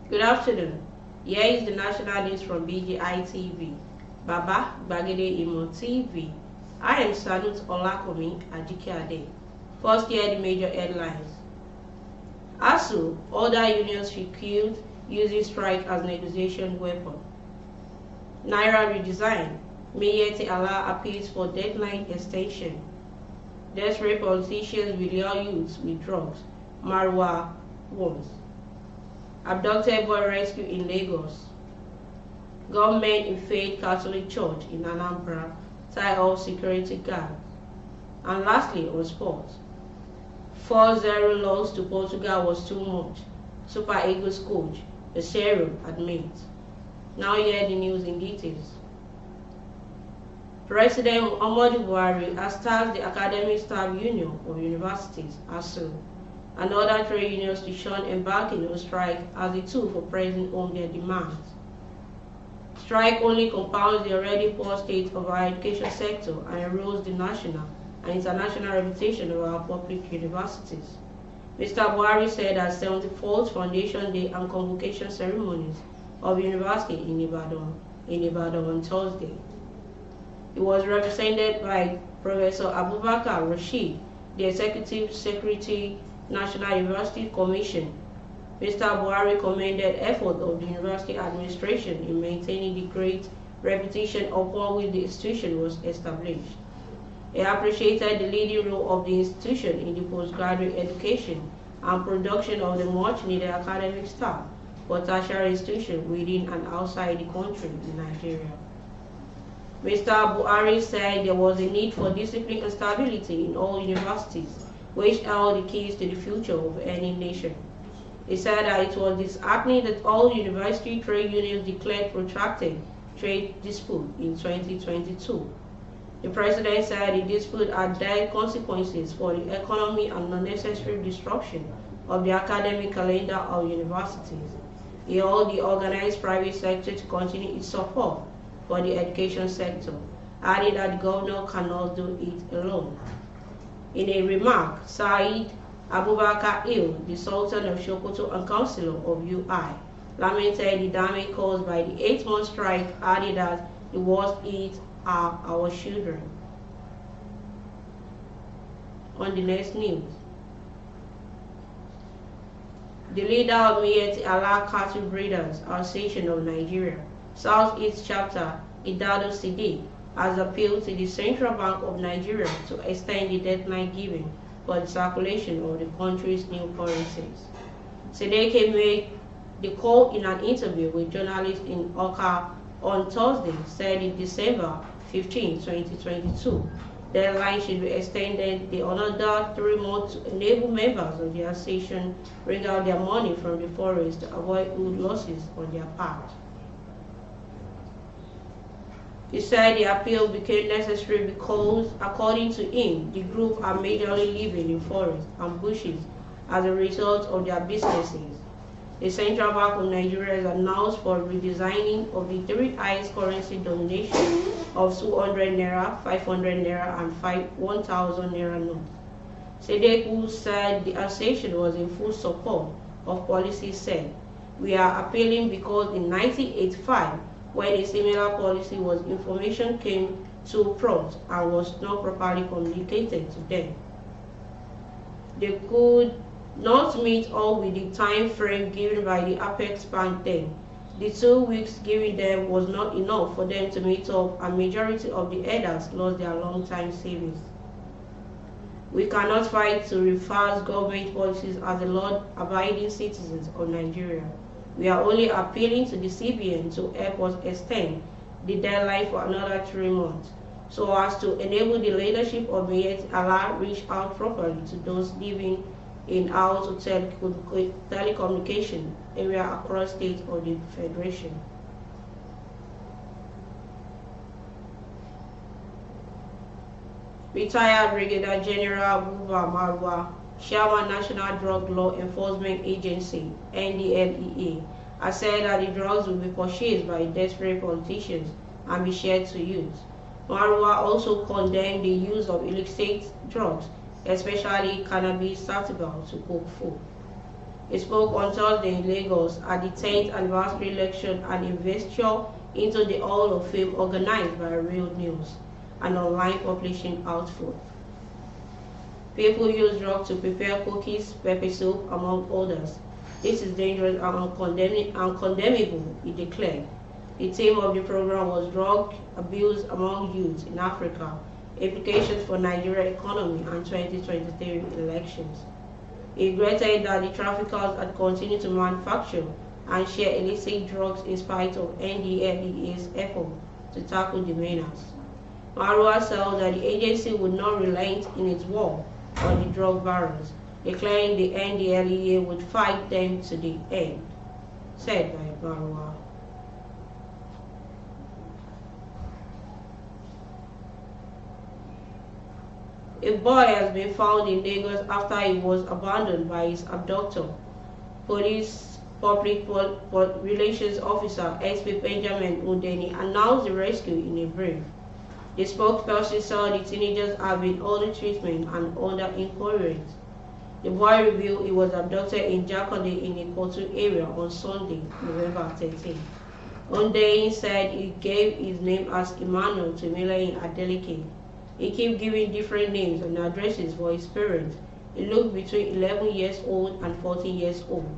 Good afternoon. Here is the national news from BGI TV. Baba Gbagede Imo TV. I am Sanut Olakomi Ajikeade. First, hear the major headlines. ASU, other unions recruit using strike as negotiation weapon. Naira redesign. Mayete Allah appeals for deadline extension. Desperate politicians will lure youths with drugs. Marwa warns. Abducted boy rescue in Lagos. Gunmen in Faith Catholic Church in Anambra tie off security guards. And lastly, on sports. 4-0 loss to Portugal was too much. Super Eagles coach, Pesero admits. Now hear the news in details. President Muhammadu Buhari has tasked the Academic Staff Union of Universities, ASU, and other trade unions to shun embarking on strike as a tool for pressing on their demands. Strike only compounds the already poor state of our education sector and erodes the national and international reputation of our public universities. Mr. Buhari said at 74th Foundation Day and Convocation ceremonies of University in Ibadan on Thursday. He was represented by Professor Abubakar Rashid, the Executive Secretary, National University Commission. Mr. Buhari commended effort of the university administration in maintaining the great reputation upon which the institution was established. He appreciated the leading role of the institution in the postgraduate education and production of the much-needed academic staff for tertiary institutions within and outside the country in Nigeria. Mr. Buhari said there was a need for discipline and stability in all universities, which held the keys to the future of any nation. He said that it was disheartening that all university trade unions declared protracted trade dispute in 2022. The president said the dispute had dire consequences for the economy and unnecessary disruption of the academic calendar of universities. He urged the organized private sector to continue its support for the education sector, adding that the governor cannot do it alone. In a remark, Said Abubakar Il, the Sultan of Sokoto and Councillor of UI, lamented the damage caused by the 8-month strike, adding that the worst hit are our children. On the next news, the leader of Mayete Allah Cattle Breeders Association of Nigeria, Southeast Chapter, Idado Sidi, has appealed to the Central Bank of Nigeria to extend the deadline given for the circulation of the country's new currencies. Sideke made the call in an interview with journalists in Oka on Thursday, said in December 15, 2022, the deadline should be extended another 3 months to enable members of the association bring out their money from the forest to avoid huge losses on their part. He said the appeal became necessary because, according to him, the group are majorly living in forests and bushes as a result of their businesses. The Central Bank of Nigeria has announced for redesigning of the 3 highest currency denominations of 200 Naira, 500 Naira, and 1,000 Naira notes. Sedeku said the association was in full support of policy said, "We are appealing because in 1985, when a similar policy was information came too prompt and was not properly communicated to them. They could not meet all with the time frame given by the Apex Bank then. The 2 weeks given them was not enough for them to meet up, and majority of the headers lost their long-time savings. We cannot fight to reverse government policies as the law-abiding citizens of Nigeria. We are only appealing to the CBN to help us extend the deadline for another 3 months, so as to enable the leadership of Mayet Allah reach out properly to those living in out of telecommunication area across states of the Federation." Retired Brigadier General Buba Marwa, Chairman National Drug Law Enforcement Agency, NDLEA, has said that the drugs will be purchased by desperate politicians and be shared to youth. Marwa also condemned the use of illicit drugs, especially cannabis sativa, to cook food. He spoke on Thursday in Lagos at the 10th anniversary lecture and investiture into the Hall of Fame organized by Real News, an online publishing outfit. People use drugs to prepare cookies, pepper soup, among others. This is dangerous and condemnable, he declared. The theme of the program was drug abuse among youth in Africa, implications for Nigerian economy and 2023 elections. He regretted that the traffickers had continued to manufacture and share illicit drugs in spite of NDLEA's effort to tackle the menace. Marwa said that the agency would not relent in its war on the drug barons, declaring the NDLEA would fight them to the end, said by Marwa. A boy has been found in Lagos after he was abandoned by his abductor. Police Public Relations Officer SP Benjamin Undeni announced the rescue in a brief. The spokesperson said the teenagers have been under treatment and under inquiry. The boy revealed he was abducted in Jakande in the Kotu area on Sunday, November 13. Undeni said he gave his name as Emmanuel to Milayin Adeleke. He kept giving different names and addresses for his parents. He looked between 11 years old and 14 years old.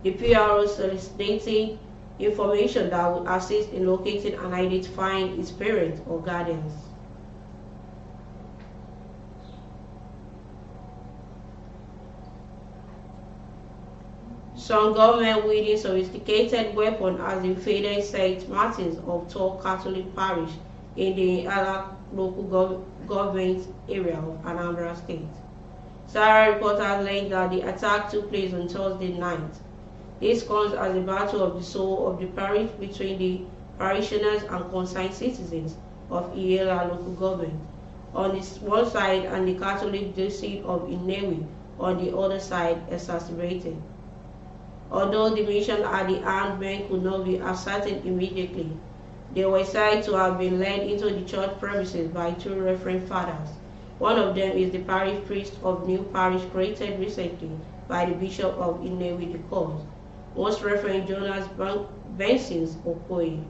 The PRO solicited information that would assist in locating and identifying his parents or guardians. Some government wielding sophisticated weapon has invaded St. Martin's of Tours Catholic Parish in the Alak local government area of Anambra State. Sarah reporters learned that the attack took place on Thursday night. This comes as a battle of the soul of the parish between the parishioners and concerned citizens of Iyela local government on the one side and the Catholic Diocese of Inewi on the other side exacerbated. Although the mission at the armed men could not be ascertained immediately, they were said to have been led into the church premises by two Rev.Fathers. One of them is the parish priest of new parish created recently by the Bishop of Inewi the Cause, Most Reverend Jonas Benson's Okoye.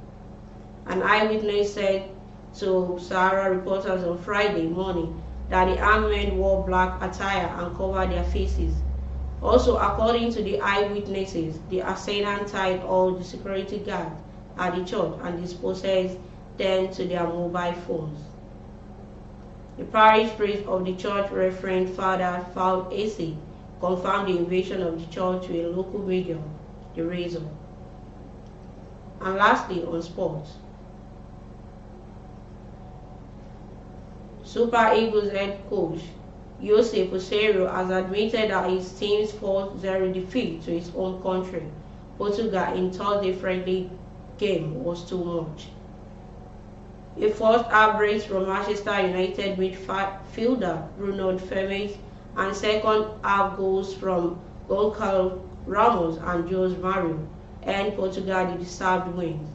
An eyewitness said to Sahara reporters on Friday morning that the armed men wore black attire and covered their faces. Also, according to the eyewitnesses, the assailant tied all the security guards at the church and disposed them to their mobile phones. The parish priest of the church, Rev.Father Fowl AC, confirmed the invasion of the church to a local media, The Razor. And lastly, on sports. Super Eagles head coach Jose Peseiro has admitted that his team's 4-0 defeat to his own country, Portugal, in Thursday friendly game was too much. A first half brace from Manchester United midfielder Bruno Fernandes and second half goals from Goncalo Ramos and Jose Mario earned Portugal the deserved wins.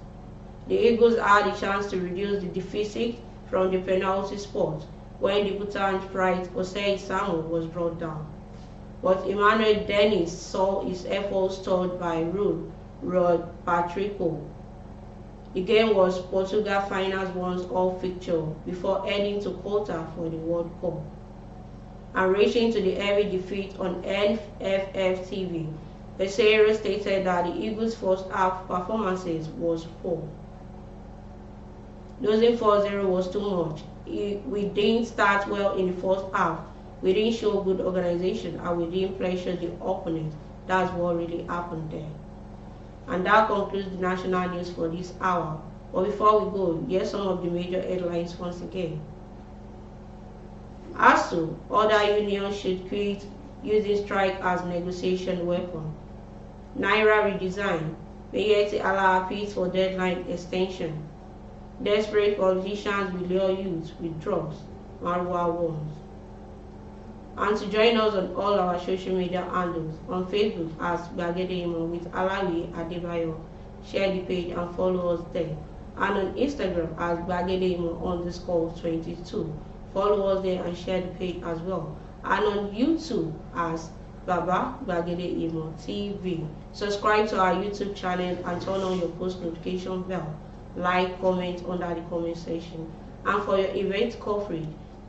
The Eagles had a chance to reduce the deficit from the penalty spot when debutant right Jose Samuel was brought down. But Emmanuel Dennis saw his efforts stalled by Rod Patrico. The game was Portugal finals once-off fixture before heading to Qatar for the World Cup. And reaching to the heavy defeat on NFF TV, Peseiro stated that the Eagles' first half performances was poor. Losing 4-0 was too much. We didn't start well in the first half. We didn't show good organization and we didn't pressure the opponent. That's what really happened there. And that concludes the national news for this hour. But before we go, here's some of the major headlines once again. ASU, other unions should quit using strike as negotiation weapon. Naira redesign, Mayeti Allah appeals for deadline extension. Desperate politicians will lure youth with drugs, Marwa warns. And to join us on all our social media handles, on Facebook as Gbagede Imo with Alawi Adebayo, share the page and follow us there. And on Instagram as Gbagede Imo_22. Follow us there and share the page as well. And on YouTube as Baba Gbagede Imo TV. Subscribe to our YouTube channel and turn on your post notification bell. Like, comment under the comment section. And for your event coverage,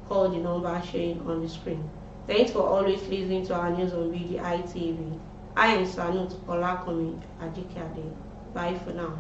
call the number showing on the screen. Thanks for always listening to our news on BGI TV. I am Sanut Olakomi Ajikade. Bye for now.